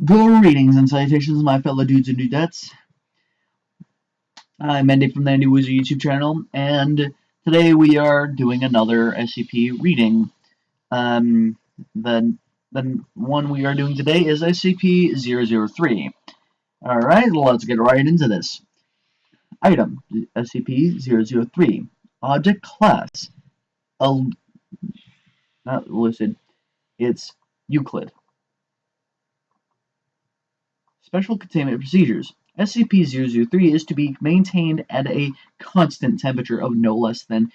Greetings and salutations, my fellow dudes and dudettes. I'm Andy from the Andy Wizard YouTube channel, and today we are doing another SCP reading. The one we are doing today is SCP-003. Alright, let's get right into this. Item, SCP-003. Object Class, not listed, it's Euclid. Special Containment Procedures. SCP-003 is to be maintained at a constant temperature of no less than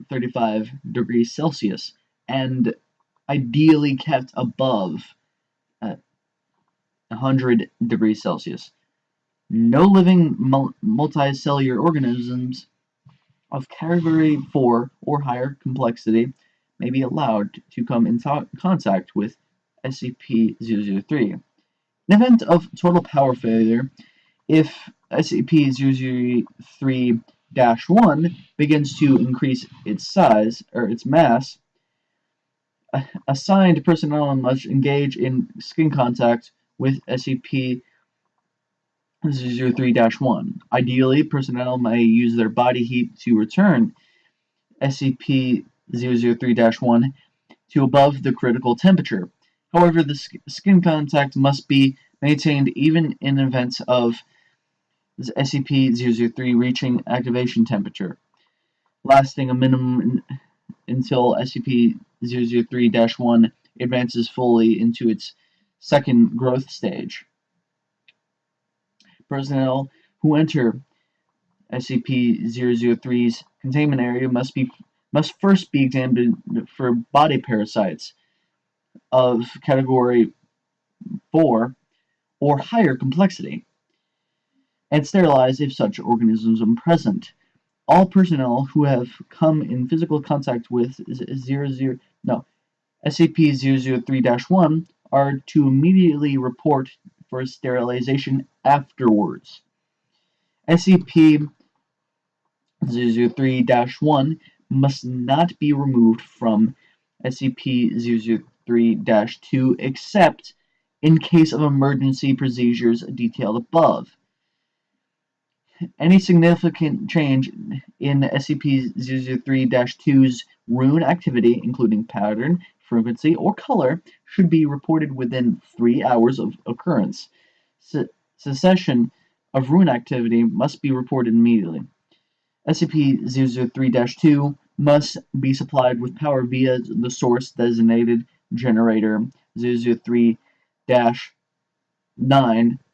35 degrees Celsius and ideally kept above 100 degrees Celsius. No living multicellular organisms of category 4 or higher complexity may be allowed to come in contact with SCP-003. In event of total power failure, if SCP-003-1 begins to increase its size or its mass, assigned personnel must engage in skin contact with SCP-003-1. Ideally, personnel may use their body heat to return SCP-003-1 to above the critical temperature. However, the skin contact must be maintained even in events of SCP-003 reaching activation temperature, lasting a minimum until SCP-003-1 advances fully into its second growth stage. Personnel who enter SCP-003's containment area must first be examined for body parasites of category 4 or higher complexity, and sterilized if such organisms are present. All personnel who have come in physical contact with SCP-003-1 are to immediately report for sterilization afterwards. SCP-003-1 must not be removed from SCP-003-2 except in case of emergency procedures detailed above. Any significant change in SCP-003-2's rune activity, including pattern, frequency, or color, should be reported within 3 hours of occurrence. Cessation of rune activity must be reported immediately. SCP-003-2 must be supplied with power via the source designated generator 003-9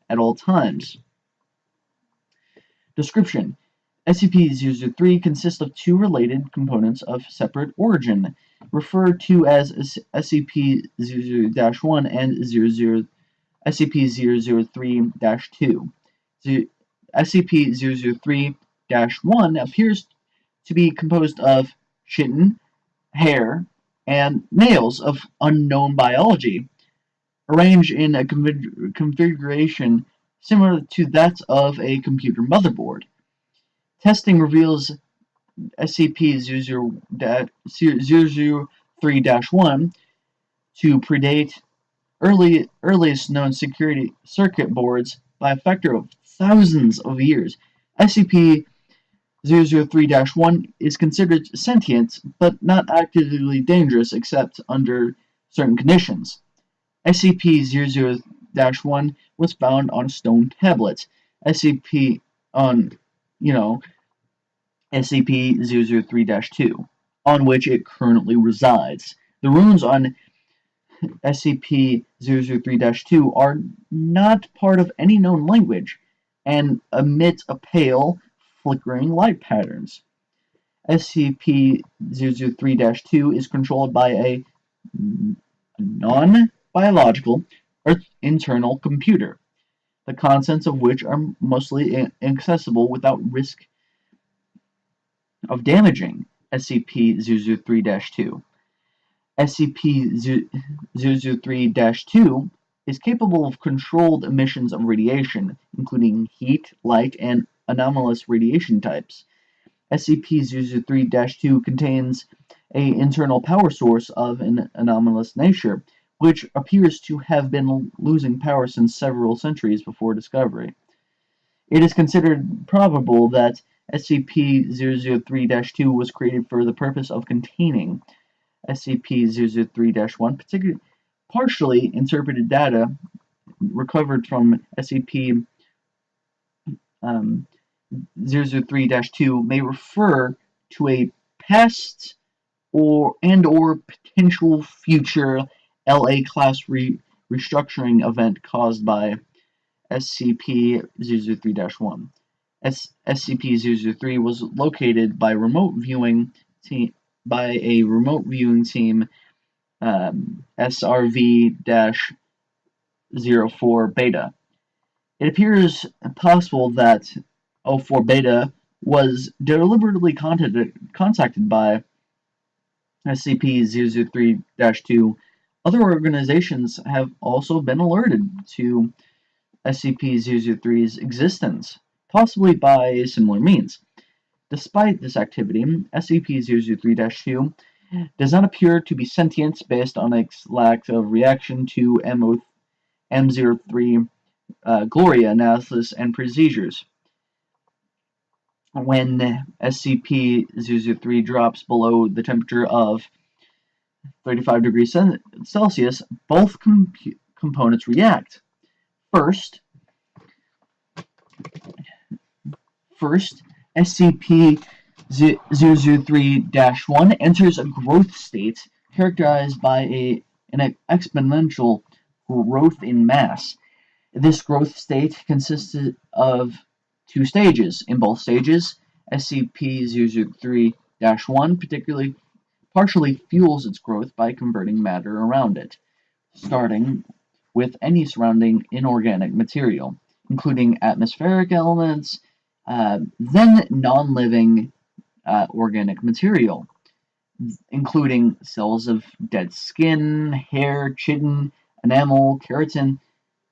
at all times. Description: SCP-003 consists of two related components of separate origin, referred to as SCP-003-1 and SCP-003-2. SCP-003-1 appears to be composed of chitin, hair, and nails of unknown biology, arranged in a configuration similar to that of a computer motherboard. Testing reveals SCP-003-1 to predate earliest known circuit boards by a factor of thousands of years. SCP-003-1 is considered sentient, but not actively dangerous except under certain conditions. SCP-003-1 was found on stone tablets. SCP-003-2, on which it currently resides. The runes on SCP-003-2 are not part of any known language and emit a pale, flickering light patterns. SCP-003-2 is controlled by a non-biological internal computer, the contents of which are mostly accessible without risk of damaging SCP-003-2. SCP-003-2 is capable of controlled emissions of radiation, including heat, light, and anomalous radiation types. SCP-003-2 contains an internal power source of an anomalous nature, which appears to have been losing power since several centuries before discovery. It is considered probable that SCP-003-2 was created for the purpose of containing SCP-003-1, partially interpreted data recovered from SCP 003-2 may refer to a past or potential future LA class restructuring event caused by SCP-003-1. SCP-003 was located by a remote viewing team SRV-04 Beta. It appears possible that 04 Beta was deliberately contacted by SCP-003-2. Other organizations have also been alerted to SCP-003's existence, possibly by similar means. Despite this activity, SCP-003-2 does not appear to be sentient based on its lack of reaction to M03 Gloria analysis and procedures. When SCP-003 drops below the temperature of 35 degrees Celsius, both components react. First, SCP-003-1 enters a growth state characterized by an exponential growth in mass. This growth state consists of two stages. In both stages, SCP-003-1 partially fuels its growth by converting matter around it, starting with any surrounding inorganic material, including atmospheric elements, then non-living organic material, including cells of dead skin, hair, chitin, enamel, keratin,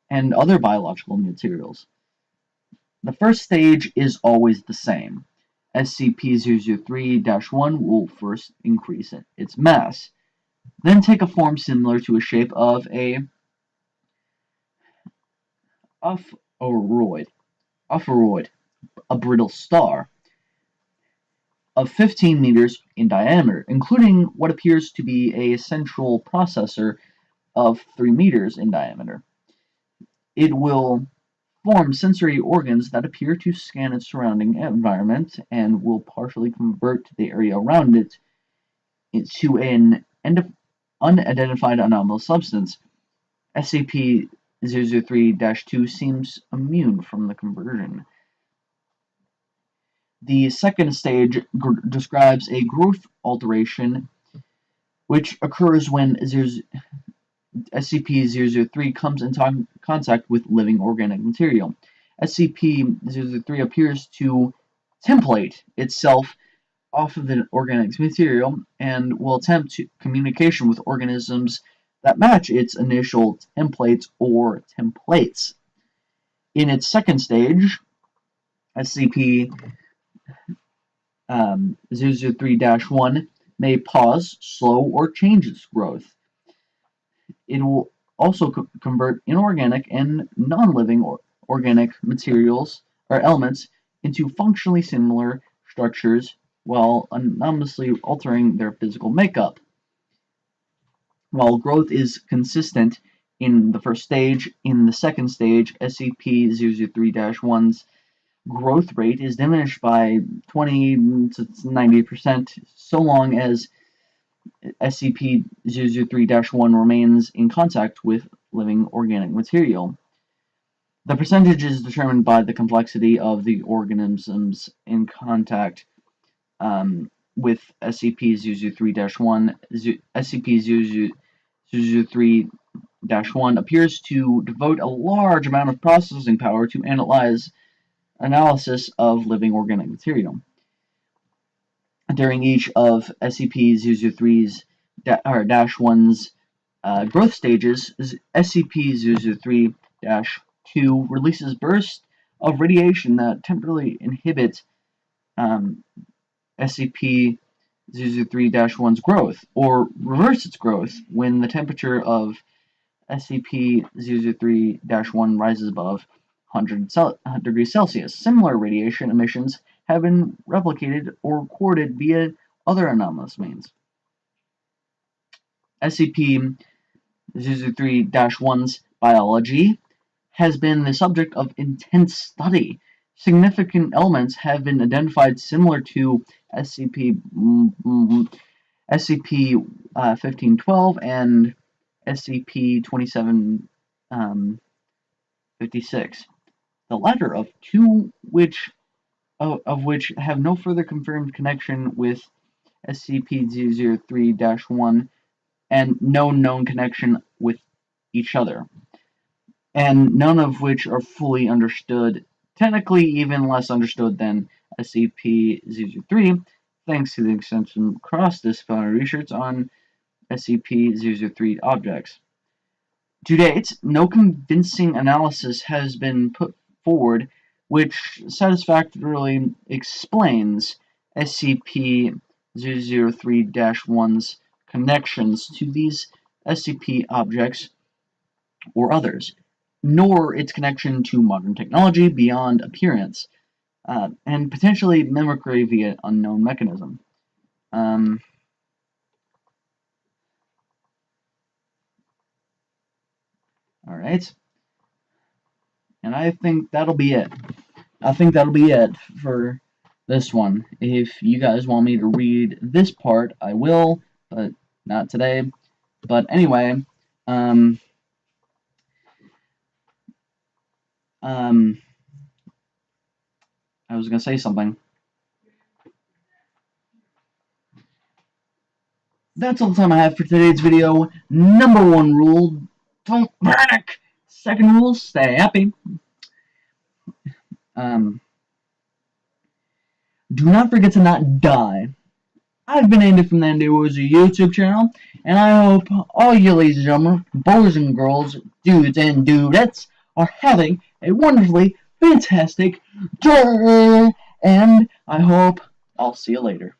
and other biological materials. The first stage is always the same. SCP-003-1 will first increase its mass, then take a form similar to a shape of a ophiroid, a brittle star, of 15 meters in diameter, including what appears to be a central processor of 3 meters in diameter. It will form sensory organs that appear to scan its surrounding environment and will partially convert the area around it into an unidentified anomalous substance. SCP-003-2 seems immune from the conversion. The second stage describes a growth alteration which occurs when SCP-003 comes into contact with living organic material. SCP-003 appears to template itself off of the organic material and will attempt communication with organisms that match its initial templates or templates. In its second stage, SCP-003-1 may pause, slow, or change its growth. It will also convert inorganic and non-living organic materials or elements into functionally similar structures while anomalously altering their physical makeup. While growth is consistent in the first stage, in the second stage, SCP-003-1's growth rate is diminished by 20 to 90% so long as SCP-003-1 remains in contact with living organic material. The percentage is determined by the complexity of the organisms in contact with SCP-003-1. SCP-003-1 appears to devote a large amount of processing power to analysis of living organic material. During each of SCP-003-1's growth stages, SCP-003-2 releases bursts of radiation that temporarily inhibit SCP-003-1's growth, or reverse its growth when the temperature of SCP-003-1 rises above 100 degrees Celsius. Similar radiation emissions have been replicated or recorded via other anomalous means. SCP-003-1's biology has been the subject of intense study. Significant elements have been identified similar to SCP-1512 and SCP-2756. The latter of two of which have no further confirmed connection with SCP-003-1 and no known connection with each other, and none of which are fully understood, technically even less understood than SCP-003, thanks to the extensive cross-disciplinary research on SCP-003 objects. To date, no convincing analysis has been put forward which satisfactorily explains SCP-003-1's connections to these SCP objects or others, nor its connection to modern technology beyond appearance, and potentially mimicry via unknown mechanism. Alright. And I think that'll be it. I think that'll be it for this one. If you guys want me to read this part, I will, but not today. But anyway, I was gonna say something. That's all the time I have for today's video. Number 1 rule, don't panic. Second rule, stay happy. Do not forget to not die. I've been Andy from the Andy Wars YouTube channel, and I hope all you ladies and gentlemen, boys and girls, dudes and dudettes, are having a wonderfully fantastic day, and I hope I'll see you later.